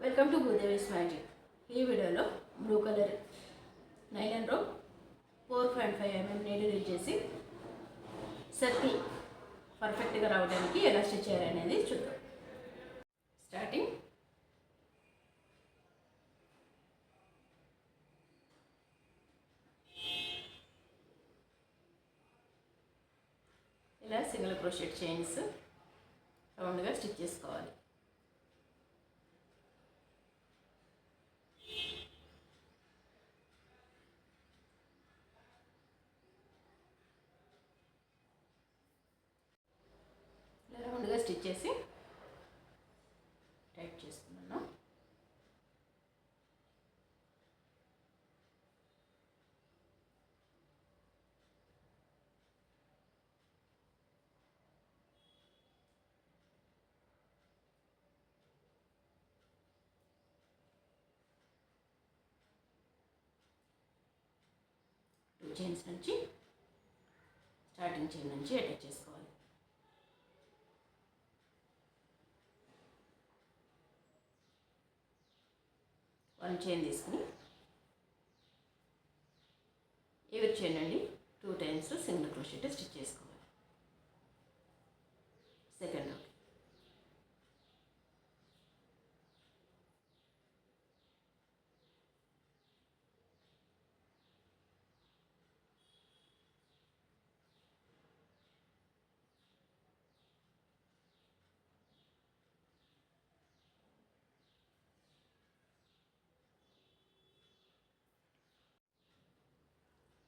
Welcome to భూదేవిస్ magic. ఈ వీడియోలో blue colour nylon రో 4.5 mm నీడిల్ యూజ్ చేసి సర్కిల్ పర్ఫెక్ట్గా రావడానికి ఎలా స్టిచ్ చేయాలనేది చూద్దాం. స్టార్టింగ్ ఇలా సింగిల్ క్రోషెట్ చైన్స్ రౌండ్గా స్టిచ్ చేసుకోవాలి. రౌండ్గా స్టిచ్ చేసి టైట్ చేసుకున్నాను. టూ చైన్స్ నుంచి స్టార్టింగ్ చైన్ నుంచి అటాచ్ చేసుకోవాలి. వన్ చైన్ తీసుకుని ఎవరి చైన్ అండి 2 times సింగిల్ క్రోషెట్ స్టిచ్ చేసుకోవాలి. సెకండ్ రో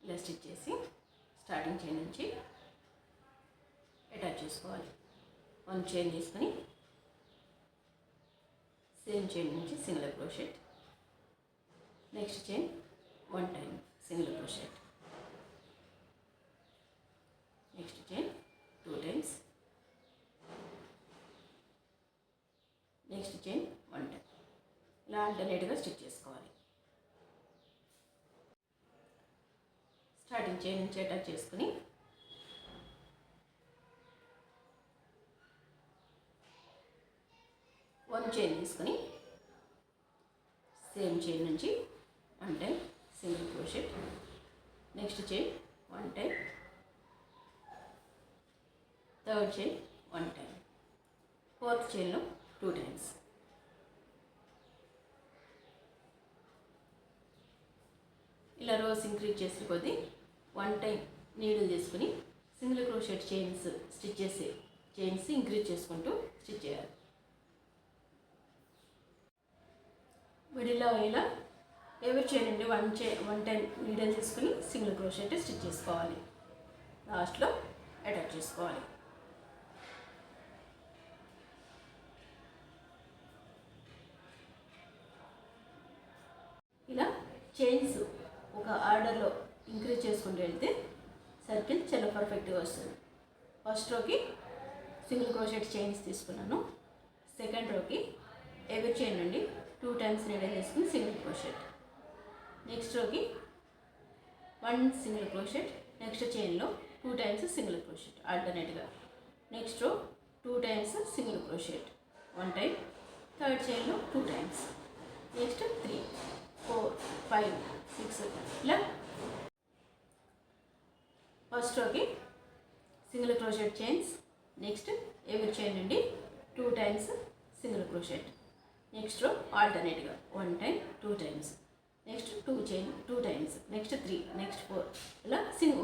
ఇలా స్టిచ్ చేసి స్టార్టింగ్ చైన్ నుంచి అటాచ్ చేసుకోవాలి. వన్ చైన్ తీసుకొని సేమ్ చైన్ నుంచి single crochet, next chain 1 time single crochet, next chain 2 times, next chain 1 time. ఇలా ఆల్టర్నేట్గా స్టిచ్ చేసుకోవాలి. స్టార్టింగ్ చైన్ నుంచి అటాచ్ చేసుకుని వన్ చైన్ తీసుకుని సేమ్ చైన్ నుంచి 1 time single crochet, next chain 1 time, third chain 1 time, fourth చైన్లో 2 times. ఇలా rows increase చేసే కొద్దీ 1 time నీడిల్ తీసుకుని సింగిల్ క్రోషెట్ చైన్స్ స్టిచ్ చేసే చైన్స్ ఇంక్రీజ్ చేసుకుంటూ స్టిచ్ చేయాలి. మిడిల్లో ఇలా ఎవరి చైన్ అండి 1 time నీడిల్ తీసుకుని సింగిల్ క్రోషెట్ స్టిచ్ చేసుకోవాలి. లాస్ట్లో అటాచ్ చేసుకోవాలి. ఇలా చైన్స్ ఒక ఆర్డర్లో ఇంక్రీజ్ చేసుకుంటూ వెళ్తే సర్కిల్ చాలా పర్ఫెక్ట్గా వస్తుంది. ఫస్ట్ రోకి సింగిల్ క్రోషెట్ చైన్స్ తీసుకున్నాను. సెకండ్ రోకి ఎవరి చైన్ నుండి 2 times నీడిల్ తీసుకుని సింగిల్ క్రోషెట్, నెక్స్ట్ రోకి 1 సింగిల్ క్రోషెట్, నెక్స్ట్ చైన్లో 2 times సింగిల్ క్రోషెట్ ఆల్టర్నేట్గా, next row 2 times single crochet 1 time, third చైన్లో 2 times, నెక్స్ట్ 3, 4, 5, 6 ఇలా ఫస్ట్ రోకి single crochet chains, next every chain నుండి 2 times సింగిల్ క్రోషెట్, నెక్స్ట్ రో ఆల్టర్నేట్గా 1 time 2 times, next 2 times, next 3, next 4 ఇలా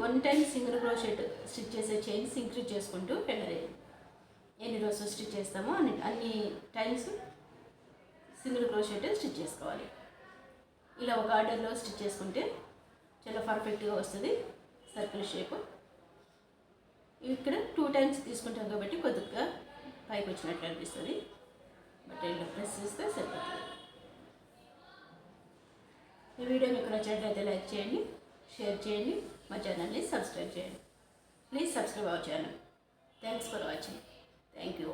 1 time single crochet stitch చేసే chains increase చేసుకుంటూ వెళ్ళాలి. ఎన్ని రోజు స్టిచ్ చేస్తామో అన్ని టైమ్స్ సింగిల్ క్రోషెట్ స్టిచ్ చేసుకోవాలి. ఇలా ఒక ఆర్డర్లో స్టిచ్ చేసుకుంటే చాలా పర్ఫెక్ట్గా వస్తుంది సర్కిల్ షేప్. ఇక్కడ 2 times తీసుకుంటాం కాబట్టి కొద్దిగా పైకి వచ్చినట్లు అనిపిస్తుంది, బట్ ఇలా ప్రెస్ చేస్తే సరిపోతుంది. ఈ వీడియో మీకు నచ్చినట్లయితే లైక్ చేయండి, షేర్ చేయండి, మా ఛానల్ని సబ్స్క్రైబ్ చేయండి. Please subscribe our channel. Thanks for watching. Thank you.